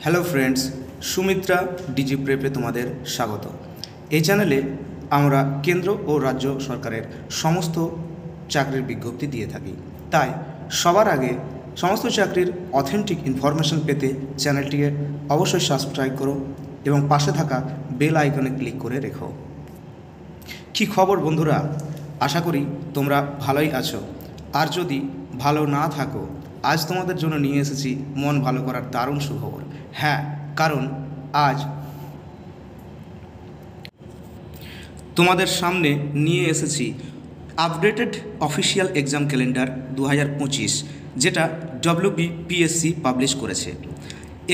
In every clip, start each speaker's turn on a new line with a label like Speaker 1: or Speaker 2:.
Speaker 1: Hello friends, Sumitra DG প্রেপে তোমাদের স্বাগত। এই চ্যানেলে আমরা কেন্দ্র ও রাজ্য সরকারের সমস্ত চাকরির বিজ্ঞপ্তি দিয়ে থাকি। তাই সবার আগে সমস্ত চাকরির অথেন্টিক ইনফরমেশন পেতে চ্যানেলটিকে অবশ্যই সাবস্ক্রাইব করো এবং পাশে থাকা বেল আইকনে ক্লিক করে রেখো। কী খবর বন্ধুরা? আশা করি তোমরা ভালোই আছো। আর যদি ভালো না থাকো, আজ তোমাদের জন্য নিয়ে এসেছি মন ভালো করার দারুণ সুখবর। হ্যাঁ, কারণ আজ তোমাদের সামনে নিয়ে এসেছি আপডেটেড অফিসিয়াল এক্সাম ক্যালেন্ডার 2025, যেটা WBPSC পাবলিশ করেছে।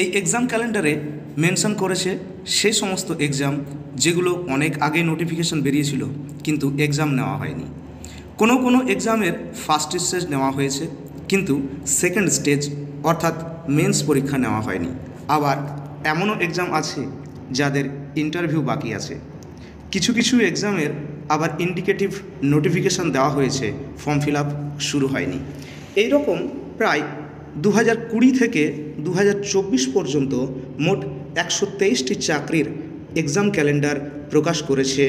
Speaker 1: এই এক্সাম ক্যালেন্ডারে মেনশন করেছে সেই সমস্ত এক্সাম যেগুলো অনেক আগে নোটিফিকেশন বেরিয়েছিল কিন্তু এক্সাম নেওয়া হয়নি। কোনো এক্সামের ফার্স্ট স্টেজ নেওয়া হয়েছে কিন্তু সেকেন্ড স্টেজ অর্থাৎ মেন্স পরীক্ষা নেওয়া হয়নি। আবার এমনও এক্সাম আছে যাদের ইন্টারভিউ বাকি আছে। কিছু এক্সামের আবার ইন্ডিকেটিভ নোটিফিকেশান দেওয়া হয়েছে, ফর্ম ফিল আপ শুরু হয়নি। এই রকম প্রায় 2020 থেকে 2024 পর্যন্ত মোট 123টি চাকরির এক্সাম ক্যালেন্ডার প্রকাশ করেছে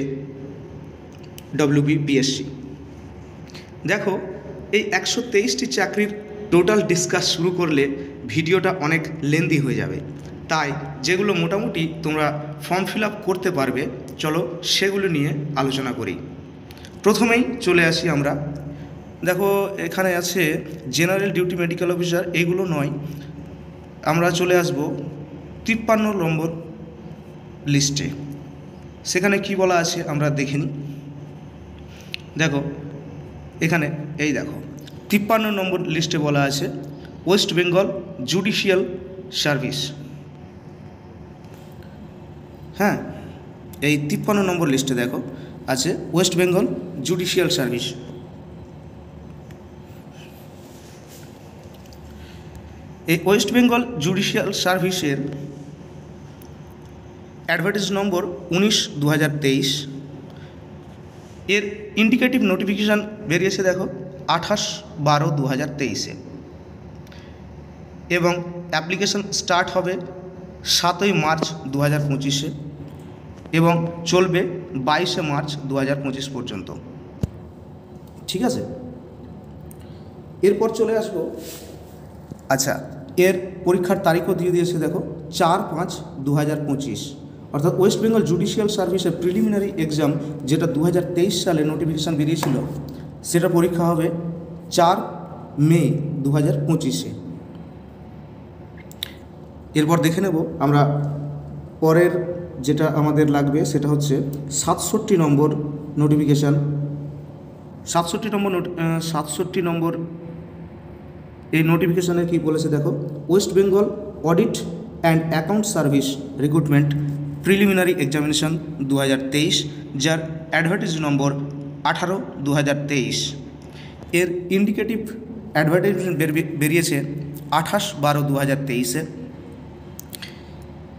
Speaker 1: WBPSC। দেখো, এই 123টি চাকরির টোটাল ডিসকাস শুরু করলে ভিডিওটা অনেক লেন্দি হয়ে যাবে। তাই যেগুলো মোটামুটি তোমরা ফর্ম ফিল আপ করতে পারবে, চলো সেগুলো নিয়ে আলোচনা করি। প্রথমেই চলে আসি আমরা। দেখো, এখানে আছে জেনারেল ডিউটি মেডিকেল অফিসার, এইগুলো নয়। আমরা চলে আসব 53 নম্বর লিস্টে। সেখানে কি বলা আছে আমরা দেখে নিই। দেখো, এখানে এই দেখো 53 নম্বর লিস্টে বলা আছে ওয়েস্ট বেঙ্গল জুডিশিয়াল সার্ভিস। হ্যাঁ, এই 53 নম্বর লিস্টে দেখো আছে ওয়েস্ট বেঙ্গল জুডিশিয়াল সার্ভিস। এই ওয়েস্ট বেঙ্গল জুডিশিয়াল সার্ভিসের অ্যাডভার্টাইজ নম্বর 19/2023। এর ইন্ডিকেটিভ নোটিফিকেশান বেরিয়েছে দেখো 28/12/2023 এবং অ্যাপ্লিকেশন স্টার্ট হবে 7ই মার্চ 2025 এবং চলবে 22শে মার্চ 2025 পর্যন্ত। ঠিক আছে, এরপর চলে আসবো। আচ্ছা, এর পরীক্ষার তারিখও দিয়ে দিয়েছে দেখো 4/5/2025, অর্থাৎ ওয়েস্ট বেঙ্গল জুডিশিয়াল সার্ভিসের প্রিলিমিনারি এক্সাম যেটা 2023 সালে নোটিফিকেশান বেরিয়েছিল, সেটা পরীক্ষা হবে 4 মে 2025। এরপর দেখে নেব আমরা পরের যেটা আমাদের লাগবে, সেটা হচ্ছে 67 নম্বর নোটিফিকেশান। 67 নম্বর এই নোটিফিকেশানে কি বলেছে দেখো, West Bengal audit and account service recruitment preliminary examination 2023, যার অ্যাডভার্টাইজ নম্বর 18/2023। এর ইন্ডিকেটিভ অ্যাডভার্টাইজমেন্ট বেরিয়েছে 28/12/2023।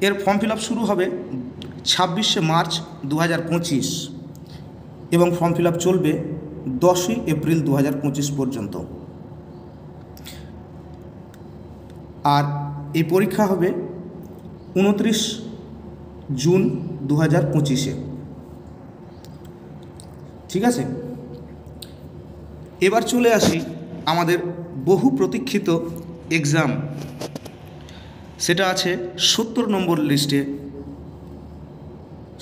Speaker 1: এর ফর্ম ফিল আপ শুরু হবে 26শে মার্চ 2025 এবং ফর্ম ফিল আপ চলবে 10ই এপ্রিল 2025 পর্যন্ত। আর এই পরীক্ষা হবে 29 জুন 2025। ঠিক আছে, এবার চলে আসি আমাদের বহু প্রতীক্ষিত এক্সাম, সেটা আছে 70 নম্বর লিস্টে।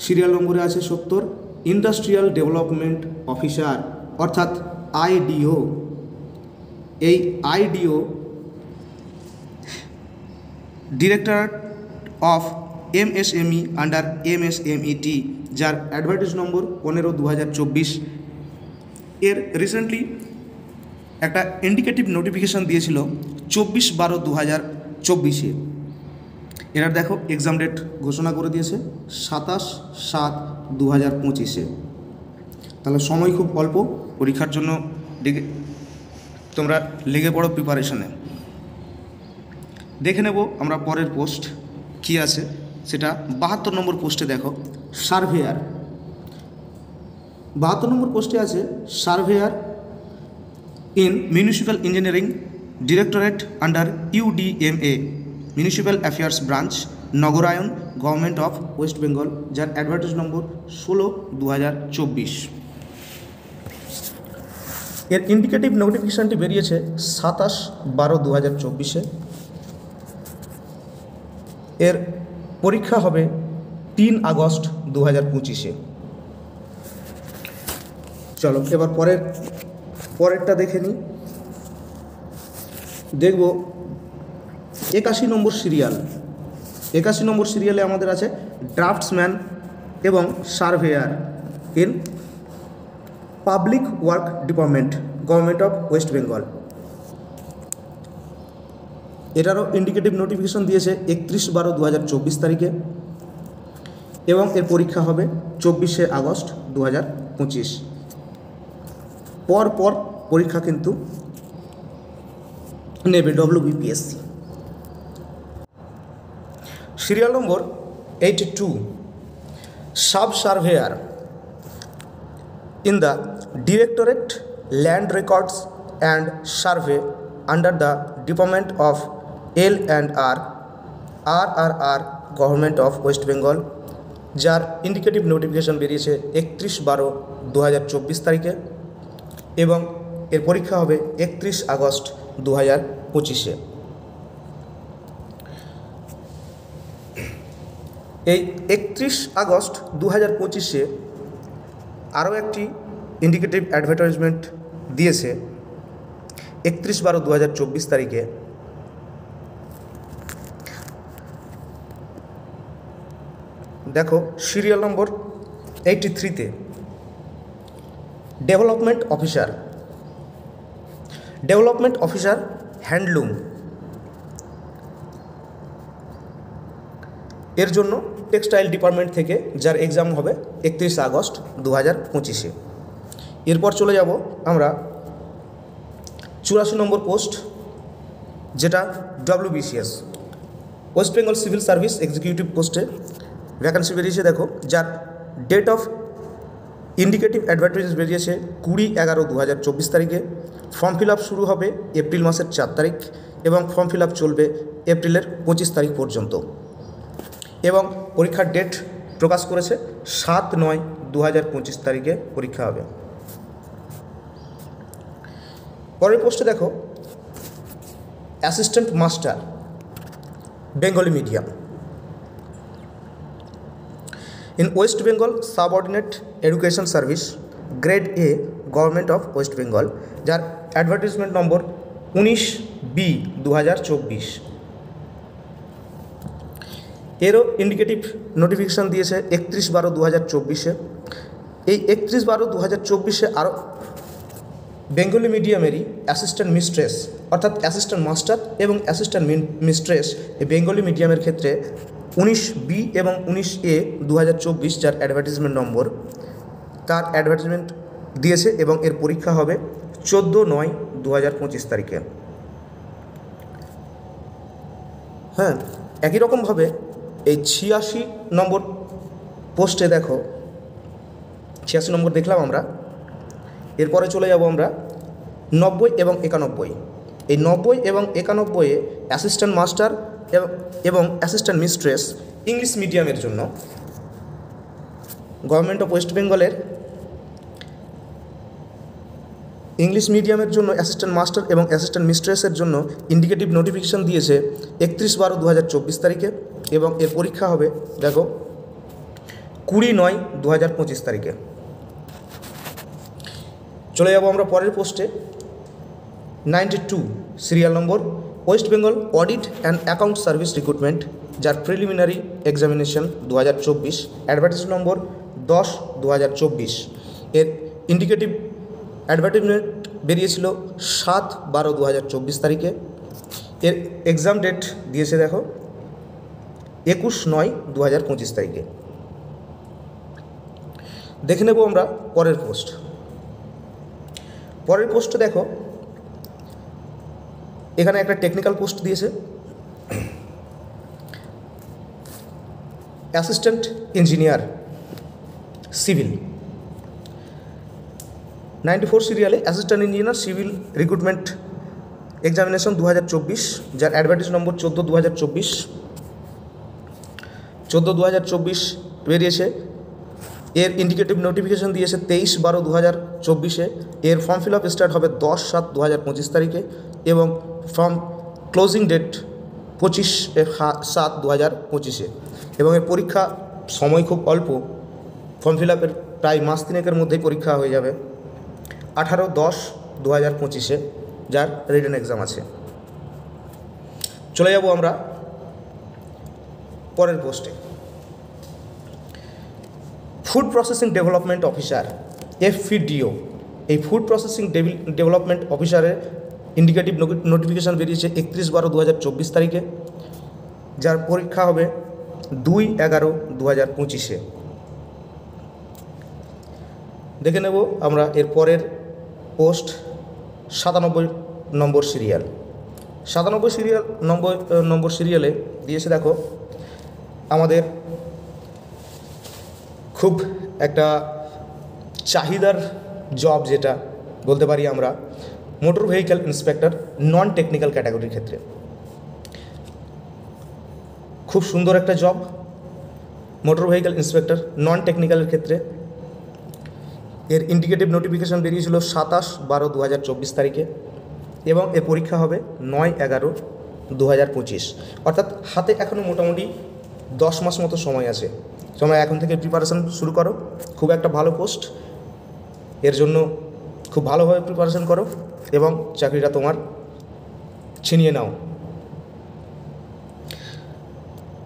Speaker 1: সিরিয়াল নম্বরে আছে 70, ইন্ডাস্ট্রিয়াল ডেভেলপমেন্ট অফিসার অর্থাৎ IDO। এই IDO directorate of MSME under MSMET, যার অ্যাডভার্টাইজ নম্বর 15/2024। এর রিসেন্টলি একটা ইন্ডিকেটিভ নোটিফিকেশান দিয়েছিল 24/12/2024। এরা দেখো এক্সাম ডেট ঘোষণা করে দিয়েছে 27/7/2025। তাহলে সময় খুব অল্প, পরীক্ষার জন্য তোমরা লেগে পড়ো প্রিপারেশনে। দেখে নেব আমরা পরের পোস্ট কি আছে, সেটা 72 নম্বর পোস্টে দেখো সার্ভেয়ার। 72 নম্বর পোস্টে আছে surveyor in municipal engineering directorate under UDMA। Municipal affairs branch, নগরায়ন, গভর্নমেন্ট অফ ওয়েস্ট বেঙ্গল, যার অ্যাডভার্টাইজ নম্বর 16/2024। এর ইন্ডিকেটিভ নোটিফিকেশানটি বেরিয়েছে 27/12/2024। এর পরীক্ষা হবে 3 আগস্ট 2025। চলো এবার পরেরটা দেখে নিই। দেখব 81 নম্বর সিরিয়াল। 81 নম্বর সিরিয়ালে আমাদের আছে ড্রাফটসম্যান এবং surveyor in public work department, government of West Bengal. এটারও ইন্ডিকেটিভ নোটিফিকেশন দিয়েছে 31/12/2024 তারিখে এবং এর পরীক্ষা হবে 24 আগস্ট 2025। পর পরীক্ষা কিন্তু নেবে WBPSC. Serial number 82, sub surveyor in the Directorate Land Records and Survey under the Department of L&R, RRR, Government of West Bengal, যার ইন্ডিকেটিভ নোটিফিকেশন বেরিয়েছে 31/12/2024 তারিখে এবং এর পরীক্ষা হবে 31 আগস্ট 2025। এই 31 আগস্ট 2025 আরও একটি ইন্ডিকেটিভ অ্যাডভার্টাইজমেন্ট দিয়েছে 31/12/2024 তারিখে। দেখো সিরিয়াল নম্বর 83-তে ডেভেলপমেন্ট অফিসার হ্যান্ডলুম, এর জন্য টেক্সটাইল ডিপার্টমেন্ট থেকে, যার এক্সাম হবে 31 আগস্ট 2025। এরপর চলে যাব আমরা 84 নম্বর পোস্ট, যেটা WBCS, West Bengal civil service executive পোস্টে ভ্যাকান্সি বেরিয়েছে। দেখো যার ডেট অফ ইন্ডিকেটিভ অ্যাডভার্টাইজ বেরিয়েছে 20/11/2024 তারিখে। ফর্ম ফিল আপ শুরু হবে এপ্রিল মাসের 4 তারিখ এবং ফর্ম ফিল আপ চলবে এপ্রিলের 25 তারিখ পর্যন্ত এবং পরীক্ষার ডেট প্রকাশ করেছে 7/9/2025 তারিখে পরীক্ষা হবে। পরের পোস্টে দেখো assistant master, Bengali medium, in West Bengal subordinate education service, grade A, government of West Bengal, যার অ্যাডভার্টাইজমেন্ট নম্বর 19/B/2024। এরও ইন্ডিকেটিভ নোটিফিকেশান দিয়েছে 31/12/2024। এই 31/12/2024 আরও বেঙ্গলি মিডিয়ামেরই অ্যাসিস্ট্যান্ট মিস্ট্রেস অর্থাৎ অ্যাসিস্ট্যান্ট মাস্টার এবং অ্যাসিস্ট্যান্ট মিস্ট্রেস এই বেঙ্গলি মিডিয়ামের ক্ষেত্রে 19B এবং 19A/2024, যার অ্যাডভার্টাইজমেন্ট নম্বর, তার অ্যাডভার্টাইজমেন্ট দিয়েছে এবং এর পরীক্ষা হবে 14/9/2025 তারিখে। হ্যাঁ, একই রকমভাবে এই 86 নম্বর পোস্টে দেখো 86 নম্বর দেখলাম আমরা। এরপরে চলে যাব আমরা 90 এবং 91। এই 90 এবং 91-এ অ্যাসিস্ট্যান্ট মাস্টার এবং অ্যাসিস্ট্যান্ট মিস্ট্রেস ইংলিশ মিডিয়ামের জন্য গভর্নমেন্ট অফ ওয়েস্ট বেঙ্গলের ইংলিশ মিডিয়ামের জন্য অ্যাসিস্ট্যান্ট মাস্টার এবং অ্যাসিস্ট্যান্ট মিস্ট্রেসের জন্য ইন্ডিকেটিভ নোটিফিকেশান দিয়েছে 31/12/2024 তারিখে এবং এর পরীক্ষা হবে দেখো 20/9/2025 তারিখে। চলে যাব আমরা পরের পোস্টে 92, serial number West Bengal audit and account service recruitment, যার প্রিলিমিনারি এক্সামিনেশন 2024, অ্যাডভার্টাইজ নম্বর 10/2024। এর ইন্ডিকেটিভ অ্যাডভার্টাইজমেন্ট বেরিয়েছিল 7/12/2024 তারিখে। এর এক্সাম ডেট দিয়েছে দেখো 21/9/2025 তারিখে। দেখে নেব আমরা পরের পোস্টে দেখো এখানে একটা টেকনিক্যাল পোস্ট দিয়েছে অ্যাসিস্ট্যান্ট ইঞ্জিনিয়ার সিভিল। 94 সিরিয়ালে assistant engineer civil recruitment examination 2024, যার অ্যাডভার্টাইজ নম্বর 14/2024, 14/2024 বেরিয়েছে। এর ইন্ডিকেটিভ নোটিফিকেশন দিয়েছে 23/12/2024। এর ফর্ম ফিল আপ স্টার্ট হবে 10/7/2025 তারিখে এবং ফর্ম ক্লোজিং ডেট 25/7/2025। এবং এর পরীক্ষা সময় খুব অল্প, ফর্ম ফিল আপের প্রায় মাস তিনেকের মধ্যেই পরীক্ষা হয়ে যাবে 18/10/2025, যার রিটেন এক্সাম আছে। চলে যাব আমরা পরের পোস্টে। Food processing development officer, FPDO। এই ফুড প্রসেসিং ডেভেলপমেন্ট অফিসারের ইন্ডিকেটিভ নোটিফিকেশান বেরিয়েছে 31/12/2024 তারিখে, যার পরীক্ষা হবে 2/11/2025। দেখে নেব আমরা এর পরের পোস্ট 97 নম্বর সিরিয়াল। 97 নম্বর সিরিয়ালে দিয়েছে, দেখো আমাদের খুব একটা চাহিদার জব, যেটা বলতে পারি আমরা, motor vehicle inspector non technical ক্যাটাগরির ক্ষেত্রে। খুব সুন্দর একটা job, motor vehicle inspector non টেকনিক্যালের ক্ষেত্রে। এর ইন্ডিকেটিভ নোটিফিকেশান বেরিয়েছিল 27/12/2024 তারিখে এবং এর পরীক্ষা হবে 9/11/2025। অর্থাৎ হাতে এখনও মোটামুটি 10 মাস মতো সময় আছে। তোমরা এখন থেকে প্রিপারেশান শুরু করো। খুব একটা ভালো পোস্ট, এর জন্য খুব ভালোভাবে প্রিপারেশান করো এবং চাকরিটা তোমার ছিনিয়ে নাও।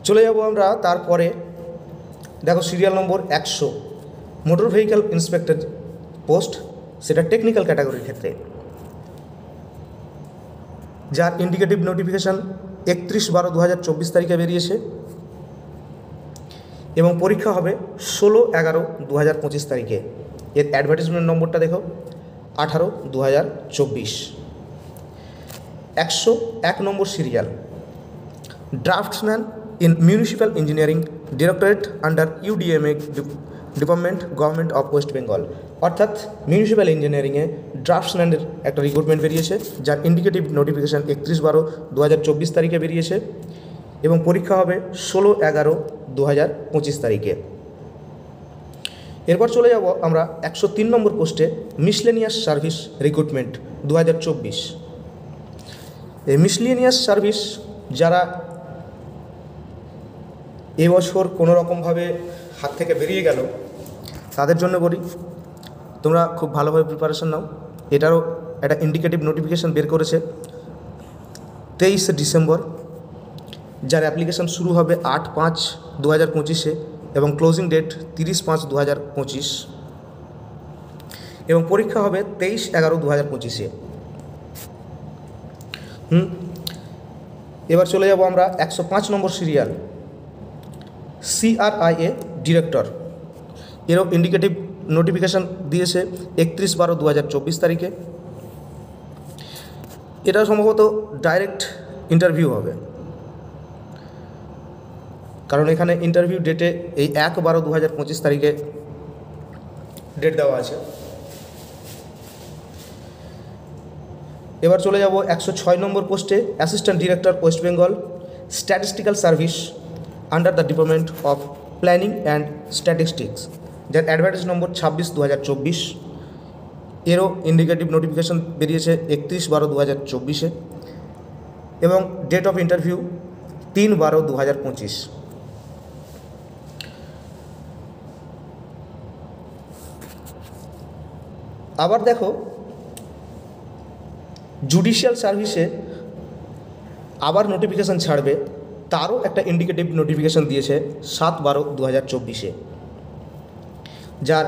Speaker 1: চলে যাব আমরা তারপরে, দেখো সিরিয়াল নম্বর 100, মোটর ভেহিক্যাল ইন্সপেক্টর পোস্ট, সেটা টেকনিক্যাল ক্যাটাগরির ক্ষেত্রে, যার ইন্ডিকেটিভ নোটিফিকেশান 31/12/2024 তারিখে বেরিয়েছে এবং পরীক্ষা হবে 16/11/2025 তারিখে। এর অ্যাডভার্টাইজমেন্ট নম্বরটা দেখো 18/2024। 101 number serial, draftsman in municipal engineering directorate under UDMA department, government of West Bengal. অর্থাৎ মিউনিসিপ্যাল ইঞ্জিনিয়ারিংয়ে ড্রাফটসম্যানের একটা রিক্রুটমেন্ট বেরিয়েছে, যার ইন্ডিকেটিভ নোটিফিকেশান 31/12/2024 তারিখে বেরিয়েছে এবং পরীক্ষা হবে 16/11/2025 তারিখে। এরপর চলে যাব আমরা 103 নম্বর পোস্টে, মিসলেনিয়াস সার্ভিস রিক্রুটমেন্ট 2024। এই মিসলেনিয়াস সার্ভিস যারা এবছর কোনো রকমভাবে হাত থেকে বেরিয়ে গেল, তাদের জন্য বলি তোমরা খুব ভালোভাবে প্রিপারেশন নাও। এটারও একটা ইন্ডিকেটিভ নোটিফিকেশান বের করেছে 23 ডিসেম্বর, যার অ্যাপ্লিকেশান শুরু হবে 8/5/2025 এবং ক্লোজিং ডেট 30/5/2025 এবং পরীক্ষা হবে 23/11/2025। এবার চলে যাব আমরা 105 নম্বর সিরিয়াল, CRIA ডিরেক্টর। এরও ইন্ডিকেটিভ নোটিফিকেশান দিয়েছে 31/12/2024 তারিখে। এটা সম্ভবত ডাইরেক্ট ইন্টারভিউ হবে, কারণ এখানে ইন্টারভিউ ডেটে এই 1/12/2025 তারিখে ডেট দেওয়া আছে। এবার চলে যাব 106 নম্বর পোস্টে, assistant director West Bengal statistical service under the department of planning and statistics, যার অ্যাডভার্টাইজ নম্বর 26/2024। এরও ইন্ডিকেটিভ নোটিফিকেশান বেরিয়েছে 31/12/2024 এবং ডেট অফ ইন্টারভিউ 3/12/2025। আবার দেখো জুডিশিয়াল সার্ভিসে আবার নোটিফিকেশান ছাড়বে, তারও একটা ইন্ডিকেটিভ নোটিফিকেশান দিয়েছে 7/12/2024, যার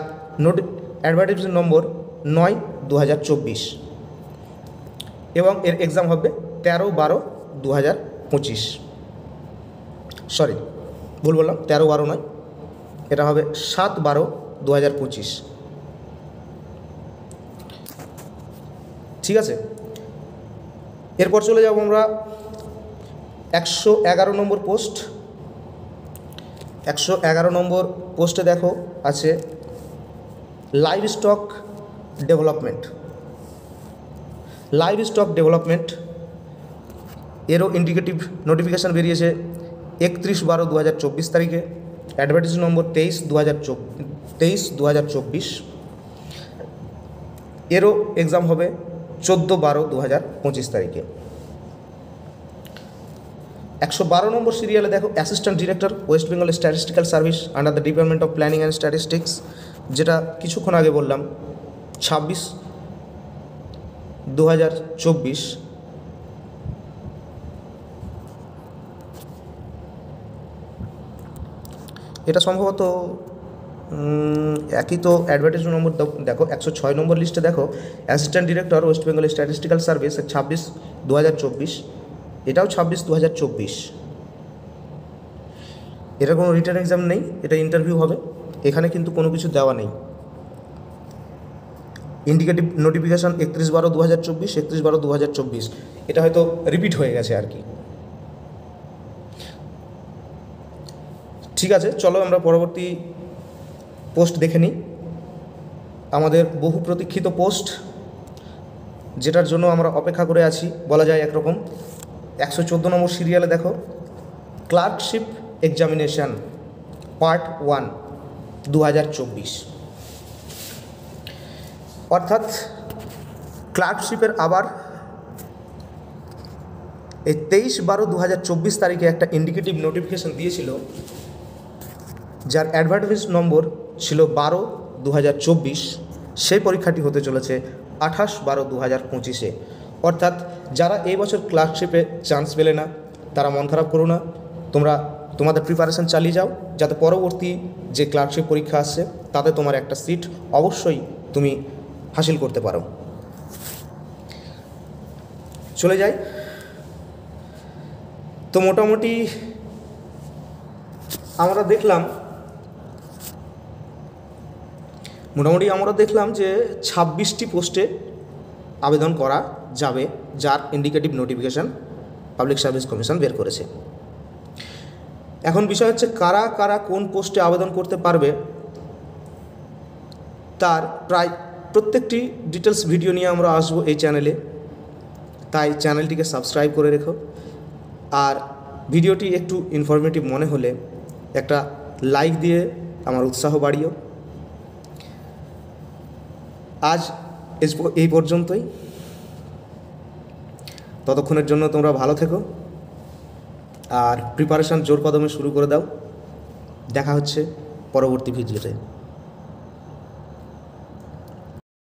Speaker 1: অ্যাডভার্টাইজ নম্বর 9/2024 এবং এর এক্সাম হবে 13/12/2025। সরি, ভুল বললাম, 13/12 নয়, এটা হবে 7/12/2025। ঠিক আছে, এরপর চলে যাব আমরা 111 নম্বর পোস্ট। 111 নম্বর পোস্টে দেখো আছে লাইভ স্টক ডেভেলপমেন্ট এরও ইন্ডিকেটিভ নোটিফিকেশান বেরিয়েছে 31/12/2024 তারিখে, অ্যাডভার্টাইজ নম্বর 23/2024। এরও এক্সাম হবে 14/12/2025 তারিখে। 112 নম্বর সিরিয়ালে দেখো assistant director West Bengal statistical service under the department of planning and statistics, যেটা কিছুক্ষণ আগে বললাম 26/2024। এটা সম্ভবত একই তো। অ্যাডভার্টাইজ নম্বর দেখো 106 নম্বর লিস্টে দেখো assistant director West Bengal statistical service 26/2024, এটাও 26/2024। এটা কোনো রিটার্ন এক্সাম নেই, এটা ইন্টারভিউ হবে। এখানে কিন্তু কোনো কিছু দেওয়া নেই। ইন্ডিকেটিভ নোটিফিকেশান 31/12/2024, 31/12/2024, এটা হয়তো রিপিট হয়ে গেছে আর কি। ঠিক আছে, চলো আমরা পরবর্তী পোস্ট দেখে নিই। আমাদের বহু প্রতীক্ষিত পোস্ট, যেটার জন্য আমরা অপেক্ষা করে আছি বলা যায় একরকম। 114 নম্বর সিরিয়ালে দেখো ক্লার্কশিপ এক্সামিনেশান পার্ট 1 2024, অর্থাৎ ক্লার্কশিপের আবার এই 23/12/2024 তারিখে একটা ইন্ডিকেটিভ নোটিফিকেশান দিয়েছিল, যার অ্যাডভার্টাইজ নম্বর ছিল 12/2024। সেই পরীক্ষাটি হতে চলেছে 28/12/2025-এ। অর্থাৎ যারা এই বছর ক্লার্কশিপে চান্স পেলে না তারা মন খারাপ করো না, তোমাদের প্রিপারেশান চালিয়ে যাও, যাতে পরবর্তী যে ক্লার্কশিপ পরীক্ষা আসছে তাতে তোমার একটা সিট অবশ্যই তুমি হাসিল করতে পারো। চলে যাই। তো মোটামুটি আমরা দেখলাম যে 26টি পোস্টে আবেদন করা যাবে, যার indicative notification public service commission বের করেছে। এখন বিষয় হচ্ছে কারা কারা কোন পোস্টে আবেদন করতে পারবে, তার প্রায় প্রত্যেকটি ডিটেলস ভিডিও নিয়ে আমরা আসবো এই চ্যানেলে, তাই চ্যানেলটিকে সাবস্ক্রাইব করে রেখো। আর ভিডিওটি একটু ইনফরমেটিভ মনে হলে একটা লাইক দিয়ে আমার উৎসাহ বাড়িও। আজ এই পর্যন্তই। ততক্ষণের জন্য তোমরা ভালো থেকো আর প্রিপারেশান জোর কদমে শুরু করে দাও। দেখা হচ্ছে পরবর্তী ভিডিওতে।